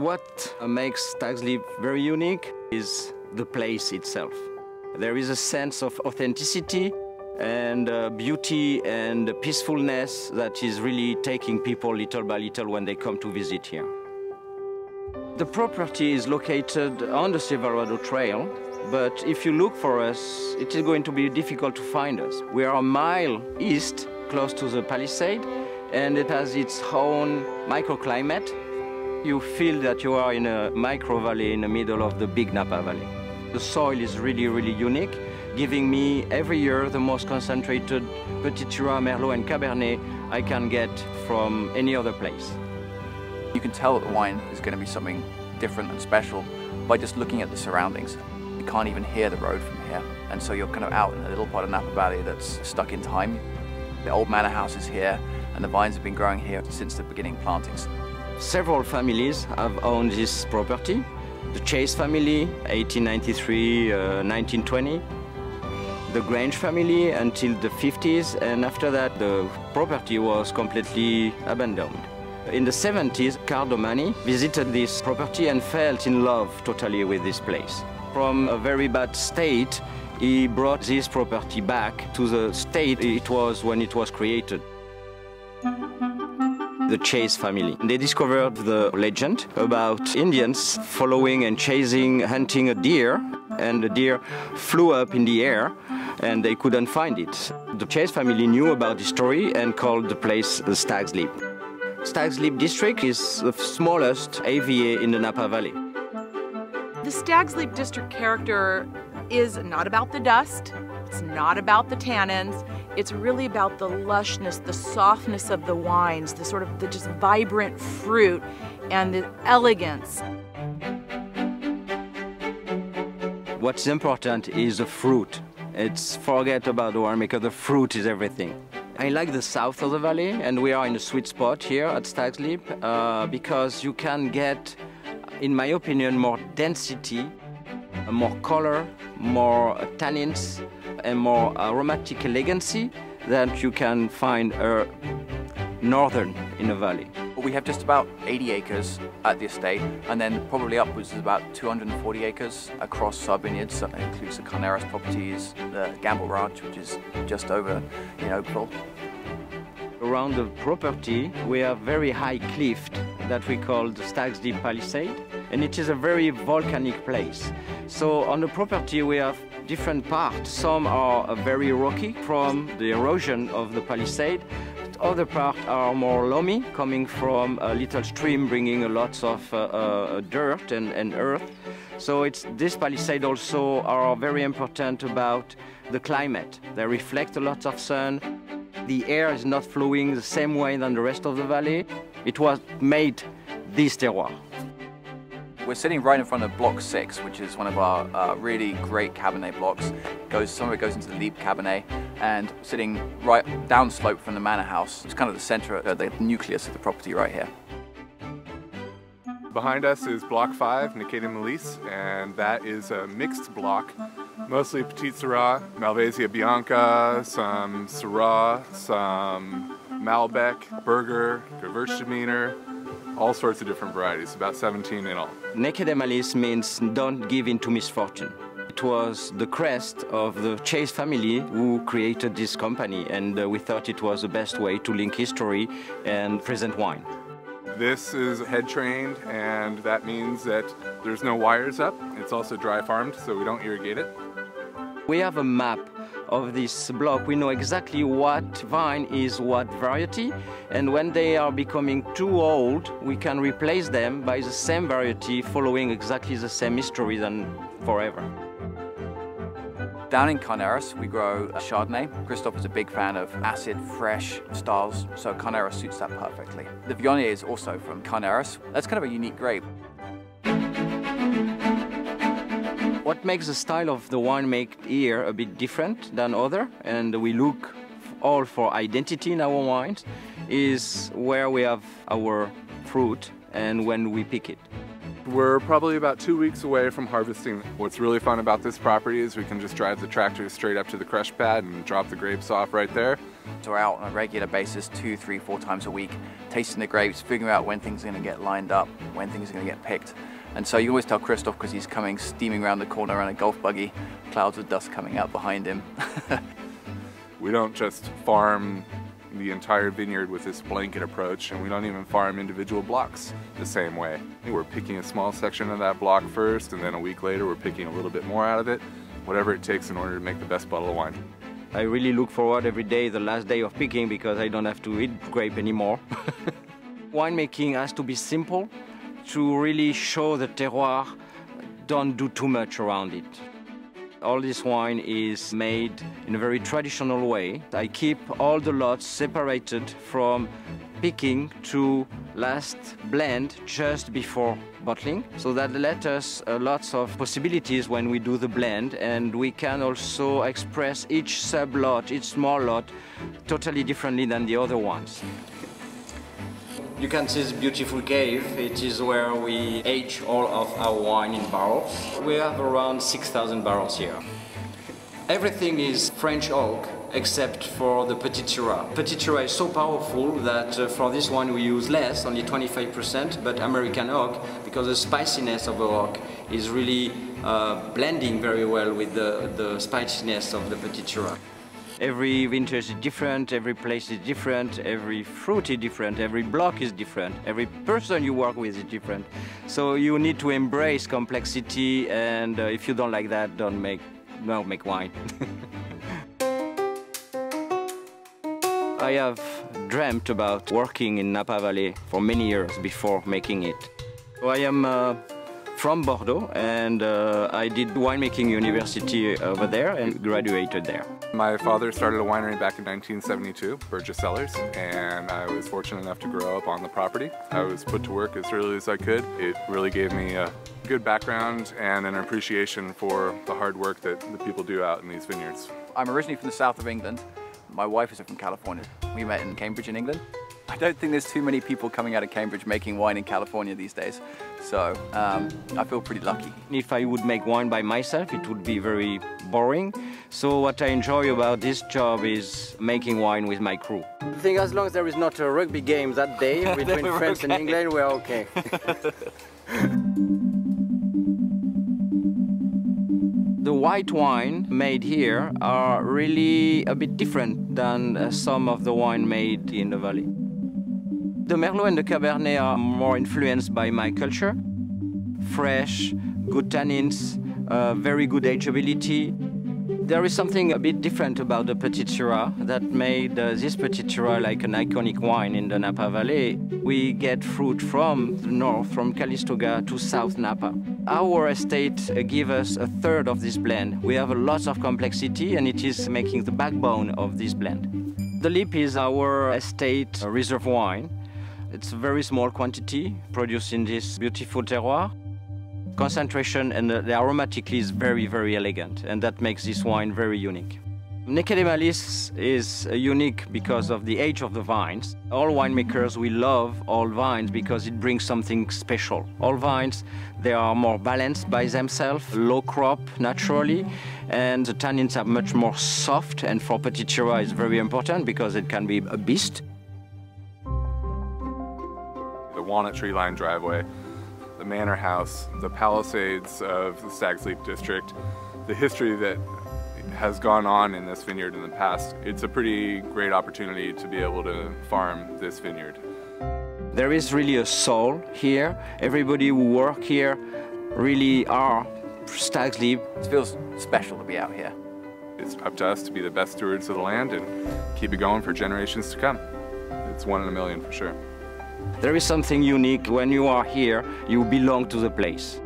What makes Stags' Leap very unique is the place itself. There is a sense of authenticity and beauty and peacefulness that is really taking people little by little when they come to visit here. The property is located on the Silverado Trail, but if you look for us, it is going to be difficult to find us. We are a mile east, close to the Palisade, and it has its own microclimate. You feel that you are in a micro valley in the middle of the big Napa Valley. The soil is really, really unique, giving me every year the most concentrated Petit Syrah, Merlot and Cabernet I can get from any other place. You can tell that the wine is going to be something different and special by just looking at the surroundings. You can't even hear the road from here, and so you're kind of out in a little part of Napa Valley that's stuck in time. The old manor house is here, and the vines have been growing here since the beginning plantings. Several families have owned this property. The Chase family, 1893, 1920. The Grange family until the 50s, and after that the property was completely abandoned. In the 70s, Carl Domani visited this property and fell in love totally with this place. From a very bad state, he brought this property back to the state it was when it was created. The Chase family. They discovered the legend about Indians following and chasing, hunting a deer, and the deer flew up in the air and they couldn't find it. The Chase family knew about the story and called the place the Stags' Leap. Stags' Leap district is the smallest AVA in the Napa Valley. The Stags' Leap district character is not about the dust, it's not about the tannins, it's really about the lushness, the softness of the wines, the sort of the just vibrant fruit and the elegance. What's important is the fruit. Forget about the winemaker, the fruit is everything. I like the south of the valley, and we are in a sweet spot here at Stags' Leap because you can get, in my opinion, more density, more color, more tannins, and more aromatic elegancy that you can find northern in the valley. We have just about 80 acres at the estate, and then probably upwards is about 240 acres across our vineyards. So that includes the Carneros properties, the Gamble Ranch, which is just over in Oakville. Around the property, we have very high cliff that we call the Stags' Leap Palisade, and it is a very volcanic place. So on the property, we have different parts. Some are very rocky from the erosion of the Palisade. Other parts are more loamy, coming from a little stream bringing a lot of dirt and earth. So this Palisade also are very important about the climate. They reflect a lot of sun. The air is not flowing the same way than the rest of the valley. It was made this terroir. We're sitting right in front of Block 6, which is one of our really great Cabernet blocks. Some of it goes into the Leap Cabernet, and sitting right downslope from the manor house. It's kind of the center, the nucleus of the property right here. Behind us is Block 5, Nikkei de Malice, and that is a mixed block. Mostly Petit Syrah, Malvasia Bianca, some Syrah, some Malbec, Burger, Gewürztraminer, all sorts of different varieties, about 17 in all. Nikkei de Malice means don't give in to misfortune. It was the crest of the Chase family who created this company, and we thought it was the best way to link history and present wine. This is head trained, and that means that there's no wires up. It's also dry farmed, so we don't irrigate it. We have a map of this block. We know exactly what vine is what variety, and when they are becoming too old, we can replace them by the same variety following exactly the same history than forever. Down in Carneros, we grow Chardonnay. Christophe is a big fan of acid, fresh styles, so Carneros suits that perfectly. The Viognier is also from Carneros. That's kind of a unique grape. What makes the style of the winemaking here a bit different than other, and we look all for identity in our wines, is where we have our fruit and when we pick it. We're probably about 2 weeks away from harvesting. What's really fun about this property is we can just drive the tractor straight up to the crush pad and drop the grapes off right there. are out on a regular basis 2, 3, 4 times a week, tasting the grapes, figuring out when things are going to get lined up, when things are going to get picked. And so you always tell Christoph, because he's coming steaming around the corner on a golf buggy, clouds of dust coming out behind him. We don't just farm the entire vineyard with this blanket approach, and we don't even farm individual blocks the same way. We're picking a small section of that block first, and then a week later we're picking a little bit more out of it, whatever it takes in order to make the best bottle of wine. I really look forward every day, the last day of picking, because I don't have to eat grape anymore. Winemaking has to be simple to really show the terroir, don't do too much around it. All this wine is made in a very traditional way. I keep all the lots separated from picking to last blend just before bottling. So that lets us lots of possibilities when we do the blend, and we can also express each sub-lot, each small lot, totally differently than the other ones. You can see this beautiful cave. It is where we age all of our wine in barrels. We have around 6,000 barrels here. Everything is French oak except for the Petit Syrah. Petit Syrah is so powerful that for this one we use less, only 25%, but American oak, because the spiciness of the oak is really blending very well with the spiciness of the Petit Syrah. Every vintage is different, every place is different, every fruit is different, every block is different, every person you work with is different. So you need to embrace complexity, and if you don't like that, don't make wine. I have dreamt about working in Napa Valley for many years before making it. So I am from Bordeaux, and I did winemaking university over there and graduated there. My father started a winery back in 1972, Burgess Cellars, and I was fortunate enough to grow up on the property. I was put to work as early as I could. It really gave me a good background and an appreciation for the hard work that the people do out in these vineyards. I'm originally from the south of England. My wife is from California. We met in Cambridge in England. I don't think there's too many people coming out of Cambridge making wine in California these days, so I feel pretty lucky. If I would make wine by myself, it would be very boring. So what I enjoy about this job is making wine with my crew. I think as long as there is not a rugby game that day between France and England, we're okay. The white wine made here are really a bit different than some of the wine made in the valley. The Merlot and the Cabernet are more influenced by my culture. Fresh, good tannins, very good ageability. There is something a bit different about the Petit Syrah that made this Petit Syrah like an iconic wine in the Napa Valley. We get fruit from the north, from Calistoga to South Napa. Our estate gives us a third of this blend. We have a lot of complexity, and it is making the backbone of this blend. The Lip is our estate reserve wine. It's a very small quantity produced in this beautiful terroir. Concentration and the aromatically is very, very elegant, and that makes this wine very unique. Neke de Malice is unique because of the age of the vines. All winemakers, we love all vines because it brings something special. All vines, they are more balanced by themselves, low crop naturally, and the tannins are much more soft, and for Petit Syrah it's very important because it can be a beast. The walnut tree lined driveway, the manor house, the palisades of the Stag's Leap district, the history that has gone on in this vineyard in the past. It's a pretty great opportunity to be able to farm this vineyard. There is really a soul here. Everybody who work here really are Stag's Leap. It feels special to be out here. It's up to us to be the best stewards of the land and keep it going for generations to come. It's 1 in a million for sure. There is something unique. When you are here, you belong to the place.